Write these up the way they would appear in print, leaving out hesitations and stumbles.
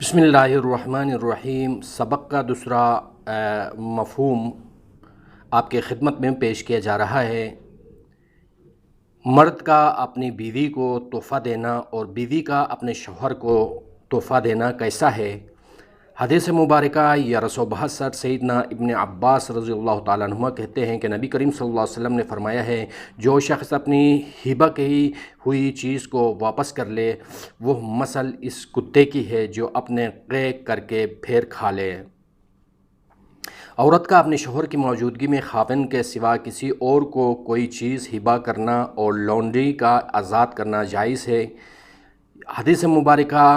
بسم اللہ الرحمن الرحیم۔ سبق کا دوسرا مفہوم آپ کے خدمت میں پیش کیا جا رہا ہے۔ مرد کا اپنی بیوی کو تحفہ دینا اور بیوی کا اپنے شوہر کو تحفہ دینا کیسا ہے۔ حدیث مبارکہ 1162 سیدنا ابن عباس رضی اللہ تعالیٰ عنہما کہتے ہیں کہ نبی کریم صلی اللہ علیہ وسلم نے فرمایا ہے، جو شخص اپنی ہبہ کی ہوئی چیز کو واپس کر لے، وہ مثل اس کتے کی ہے جو اپنے قے کر کے پھر کھا لے۔ عورت کا اپنے شوہر کی موجودگی میں خاوند کے سوا کسی اور کو کوئی چیز ہبہ کرنا اور لانڈری کا آزاد کرنا جائز ہے۔ حدیث مبارکہ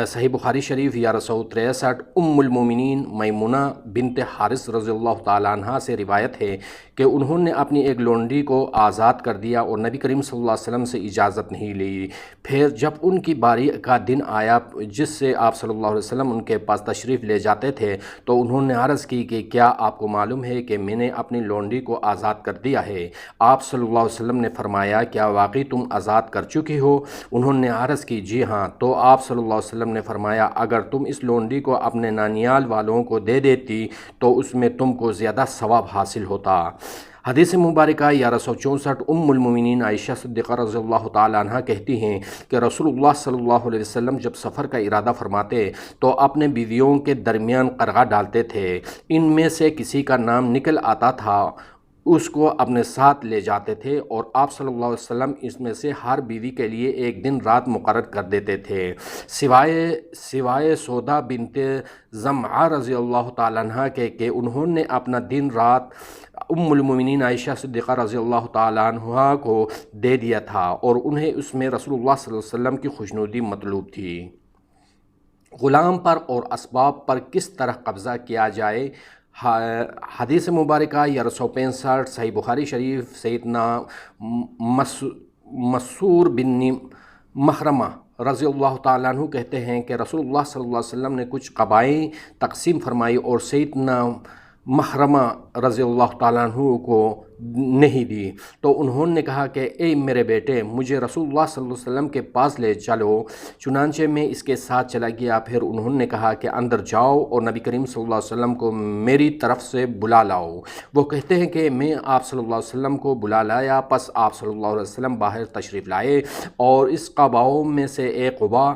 صحیح بخاری شریف 1163 ام المومنین میمونہ بنت حارث رضی اللہ تعالیٰ عنہ سے روایت ہے کہ انہوں نے اپنی ایک لونڈی کو آزاد کر دیا اور نبی کریم صلی اللہ علیہ وسلم سے اجازت نہیں لی۔ پھر جب ان کی باری کا دن آیا جس سے آپ صلی اللہ علیہ وسلم ان کے پاس تشریف لے جاتے تھے، تو انہوں نے عرض کی کہ کیا آپ کو معلوم ہے کہ میں نے اپنی لونڈی کو آزاد کر دیا ہے؟ آپ صلی اللہ علیہ وسلم نے فرمایا، کیا واقعی تم آزاد کر چکی ہو؟ انہوں نے عرض کی، جی ہاں۔ تو آپ صلی اللہ علیہ وسلم نے فرمایا، اگر تم اس لونڈی کو اپنے نانیال والوں کو دے دیتی تو اس میں تم کو زیادہ ثواب حاصل ہوتا۔ حدیث مبارکہ 1164 ام المومنین عائشہ صدیقہ رضی اللہ تعالیٰ عنہ کہتی ہیں کہ رسول اللہ صلی اللہ علیہ وسلم جب سفر کا ارادہ فرماتے تو اپنے بیویوں کے درمیان قرعہ ڈالتے تھے، ان میں سے کسی کا نام نکل آتا تھا اس کو اپنے ساتھ لے جاتے تھے، اور آپ صلی اللہ علیہ وسلم اس میں سے ہر بیوی کے لیے ایک دن رات مقرر کر دیتے تھے، سوائے سودا بنت زمعہ رضی اللہ تعالیٰ عنہ کے کہ انہوں نے اپنا دن رات ام المومنین عائشہ صدیقہ رضی اللہ تعالیٰ عنہ کو دے دیا تھا، اور انہیں اس میں رسول اللہ صلی اللہ علیہ وسلم کی خوشنودی مطلوب تھی۔ غلام پر اور اسباب پر کس طرح قبضہ کیا جائے۔ حدیث مبارکہ 1165 صحیح بخاری شریف سیدنا مسعور بن مخرمہ رضی اللہ تعالیٰ عنہ کہتے ہیں کہ رسول اللہ صلی اللہ علیہ وسلم نے کچھ قبائیں تقسیم فرمائی اور سیدنا مخرمہ رضی اللہ تعالیٰ عنہ کو نہیں دی، تو انہوں نے کہا کہ اے میرے بیٹے، مجھے رسول اللہ صلی اللہ علیہ وسلم کے پاس لے چلو۔ چنانچہ میں اس کے ساتھ چلا گیا۔ پھر انہوں نے کہا کہ اندر جاؤ اور نبی کریم صلی اللہ علیہ وسلم کو میری طرف سے بلا لاؤ۔ وہ کہتے ہیں کہ میں آپ صلی اللہ علیہ وسلم کو بلا لایا، پس آپ صلی اللہ علیہ وسلم باہر تشریف لائے اور اس قباؤں میں سے ایک قبا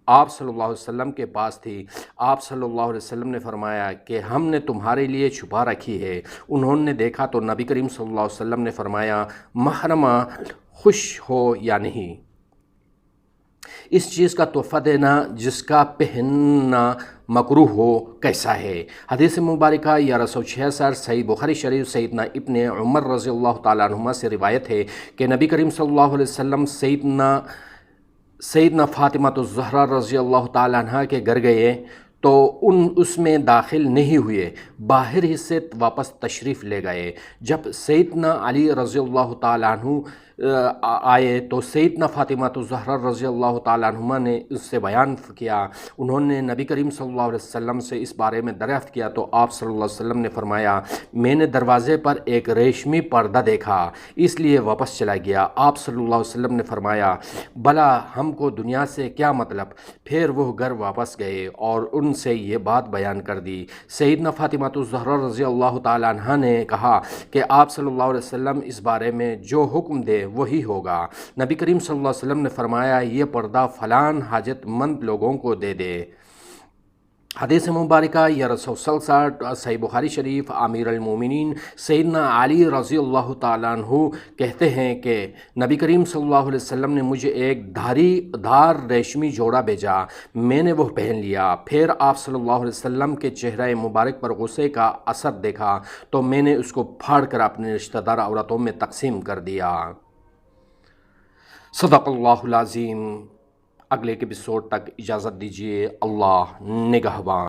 آپ صلی اللہ علیہ وسلم کے پاس تھی۔ آپ صلی اللہ علیہ وسلم نے فرمایا کہ ہم نے تمہارے لیے چھپا رکھی ہے۔ انہوں نے دیکھا تو نبی کریم صلی اللہ علیہ وسلم نے فرمایا، محرمہ خوش ہو یا نہیں؟ اس چیز کا تحفہ دینا جس کا پہننا مکروہ ہو کیسا ہے۔ حدیث مبارکہ 1166 صحیح بخاری شریف سیدنا ابن عمر رضی اللہ تعالیٰ عنہما سے روایت ہے کہ نبی کریم صلی اللہ علیہ وسلم سیدنا فاطمہ الزہرا رضی اللہ تعالیٰ عنہ کے گھر گئے تو اس میں داخل نہیں ہوئے، باہر ہی سے واپس تشریف لے گئے۔ جب سیدنا علی رضی اللہ تعالیٰ عنہ آئے تو سیدنا فاطمہ الزہرا رضی اللہ تعالیٰ عنہ نے اس سے بیان کیا۔ انہوں نے نبی کریم صلی اللہ علیہ وسلم سے اس بارے میں دریافت کیا تو آپ صلی اللہ علیہ وسلم نے فرمایا، میں نے دروازے پر ایک ریشمی پردہ دیکھا، اس لیے واپس چلا گیا۔ آپ صلی اللہ علیہ وسلم نے فرمایا، بھلا ہم کو دنیا سے کیا مطلب؟ پھر وہ گھر واپس گئے اور ان سے یہ بات بیان کر دی۔ سیدنا فاطمہ الزہرا رضی اللہ تعالیٰ عنہ نے کہا کہ آپ صلی اللہ علیہ وسلم اس بارے میں جو حکم دے وہی ہوگا۔ نبی کریم صلی اللہ علیہ وسلم نے فرمایا، یہ پردہ فلان حاجت مند لوگوں کو دے دے۔ حدیث مبارکہ 1167 صحیح بخاری شریف امیر المومنین سیدنا علی رضی اللہ تعالیٰ عنہ کہتے ہیں کہ نبی کریم صلی اللہ علیہ وسلم نے مجھے ایک دھار ریشمی جوڑا بھیجا، میں نے وہ پہن لیا۔ پھر آپ صلی اللہ علیہ وسلم کے چہرہ مبارک پر غصے کا اثر دیکھا تو میں نے اس کو پھاڑ کر اپنے رشتہ دار عورتوں میں تقسیم کر دیا۔ صدق اللہ العظیم۔ اگلے ایپیسوڈ تک اجازت دیجیے۔ اللہ نگہبان۔